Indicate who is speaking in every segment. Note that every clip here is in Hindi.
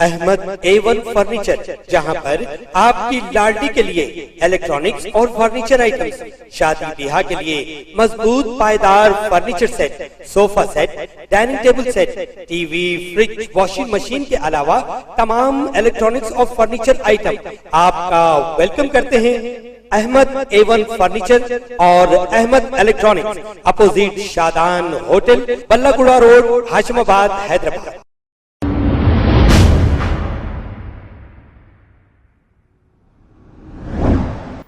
Speaker 1: अहमद A1 फर्नीचर, जहां पर आपकी लाडली के लिए इलेक्ट्रॉनिक्स और फर्नीचर आइटम्स, शादी ब्याह के लिए मजबूत पायदार furniture set, sofa set, dining table set, TV, fridge, washing machine के अलावा तमाम इलेक्ट्रॉनिक्स और फर्नीचर आइटम आपका वेलकम करते हैं। अहमद A1 फर्नीचर और Ahmad electronics, opposite Shadan hotel, Ballaguda road, Hashimabad, Hyderabad.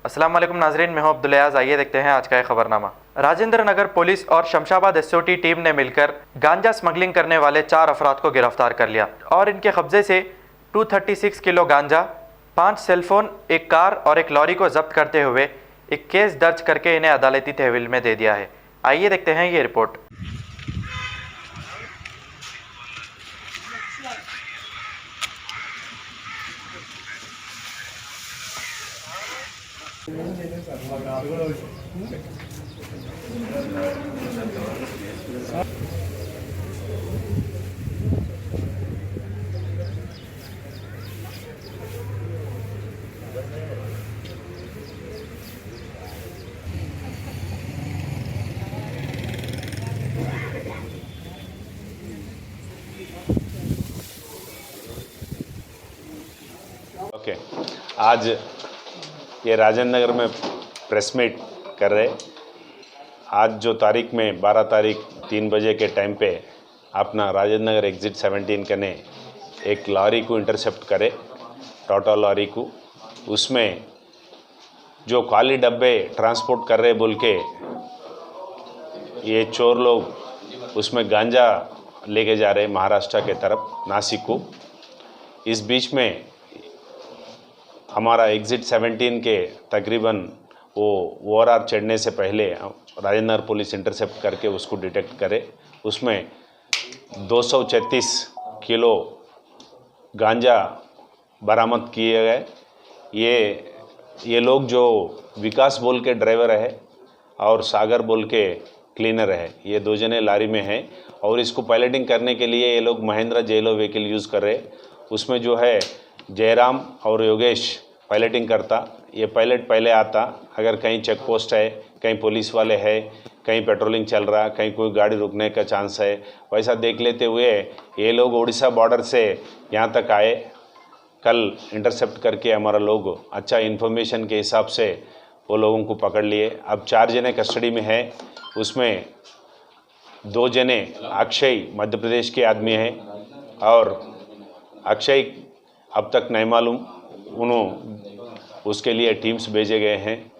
Speaker 2: अस्सलाम वालेकुम नाजरीन, मैं हूं अब्दुल अयाज। आइए देखते हैं आज का खबरनामा। राजेंद्र नगर पुलिस और शमशाबाद SOT टीम ने मिलकर गांजा स्मगलिंग करने वाले 4 अफराद को गिरफ्तार कर लिया और इनके कब्जे से 236 किलो गांजा, 5 सेलफोन, एक कार और एक लॉरी को जब्त करते हुए एक केस दर्ज करके इन्हें अदालती तहवील में दे दिया है। आइए देखते हैं ये रिपोर्ट।
Speaker 3: ओके, आज ये राजेंद्र नगर में प्रेस मीट कर रहे। आज जो तारीख में 12 तारीख 3 बजे के टाइम पे अपना राजेंद्र नगर एग्जिट 17 कने एक लॉरी को इंटरसेप्ट करे, टाटा लॉरी को। उसमें जो खाली डब्बे ट्रांसपोर्ट कर रहे बोल के ये चोर लोग उसमें गांजा लेके जा रहे महाराष्ट्र के तरफ, नासिक को। इस बीच में हमारा एग्जिट 17 के तकरीबन वो ORR चढ़ने से पहले राजेंद्र पुलिस इंटरसेप्ट करके उसको डिटेक्ट करे। उसमें 236 किलो गांजा बरामद किए गए। ये लोग जो विकास बोल के ड्राइवर है और सागर बोल के क्लीनर है, ये 2 जने लारी में हैं और इसको पायलटिंग करने के लिए ये लोग महिंद्रा जेलो व्हीकल यूज़ कर रहे। उसमें जो है जयराम और योगेश पायलटिंग करता। ये पायलट पहले आता, अगर कहीं चेक पोस्ट है, कहीं पुलिस वाले है, कहीं पेट्रोलिंग चल रहा, कहीं कोई गाड़ी रुकने का चांस है, वैसा देख लेते हुए ये लोग उड़ीसा बॉर्डर से यहाँ तक आए। कल इंटरसेप्ट करके हमारा लोग अच्छा इन्फॉर्मेशन के हिसाब से वो लोगों को पकड़ लिए। अब 4 जने कस्टडी में है। उसमें 2 जने अक्षय मध्य प्रदेश के आदमी हैं और अक्षय अब तक नहीं मालूम, उसके लिए टीम्स भेजे गए हैं।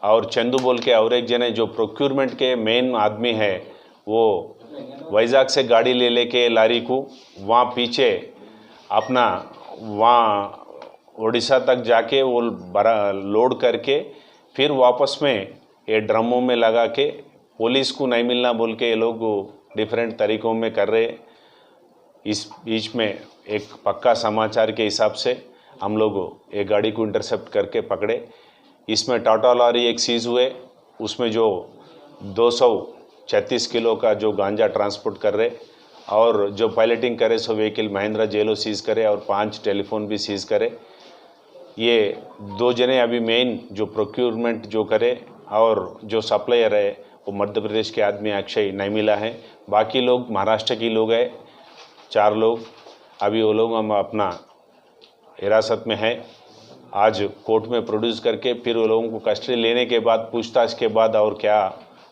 Speaker 3: और चंदू बोल के और एक जने जो प्रोक्यूरमेंट के मेन आदमी है, वो वैजाग से गाड़ी ले लेके लारी को वहाँ पीछे अपना वहाँ उड़ीसा तक जाके वो लोड करके फिर वापस में ये ड्रमों में लगा के पुलिस को नहीं मिलना बोल के ये लोग डिफरेंट तरीक़ों में कर रहे। इस बीच में एक पक्का समाचार के हिसाब से हम लोग एक गाड़ी को इंटरसेप्ट करके पकड़े। इसमें टाटा लॉरी एक सीज़ हुए, उसमें जो 236 किलो का जो गांजा ट्रांसपोर्ट कर रहे और जो पायलटिंग करे सो व्हीकल महिंद्रा जेलो सीज़ करे और 5 टेलीफोन भी सीज़ करे। ये 2 जने अभी मेन जो प्रोक्यूरमेंट जो करे और जो सप्लायर है वो मध्य प्रदेश के आदमी अक्षय नहीं मिला है। बाकी लोग महाराष्ट्र के लोग हैं, 4 लोग। अभी वो लोग हम अपना हिरासत में है। आज कोर्ट में प्रोड्यूस करके फिर वो लोगों को कस्टडी लेने के बाद पूछताछ के बाद और क्या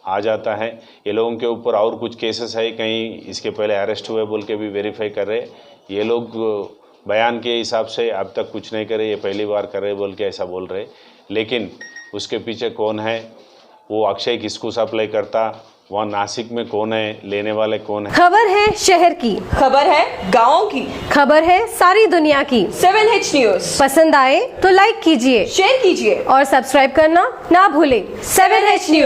Speaker 3: आ जाता है। ये लोगों के ऊपर और कुछ केसेस है, कहीं इसके पहले अरेस्ट हुए बोल के भी वेरीफाई कर रहे। ये लोग बयान के हिसाब से अब तक कुछ नहीं करे, ये पहली बार कर रहे बोल के ऐसा बोल रहे। लेकिन उसके पीछे कौन है, वो अक्षय किसको सप्लाई करता, वहाँ नासिक में कौन है, लेने वाले कौन है।
Speaker 4: खबर है शहर की,
Speaker 5: खबर है गाँव की,
Speaker 4: खबर है सारी दुनिया की।
Speaker 5: 7H न्यूज
Speaker 4: पसंद आए तो लाइक कीजिए,
Speaker 5: शेयर कीजिए
Speaker 4: और सब्सक्राइब करना ना भूलें।
Speaker 5: 7H news.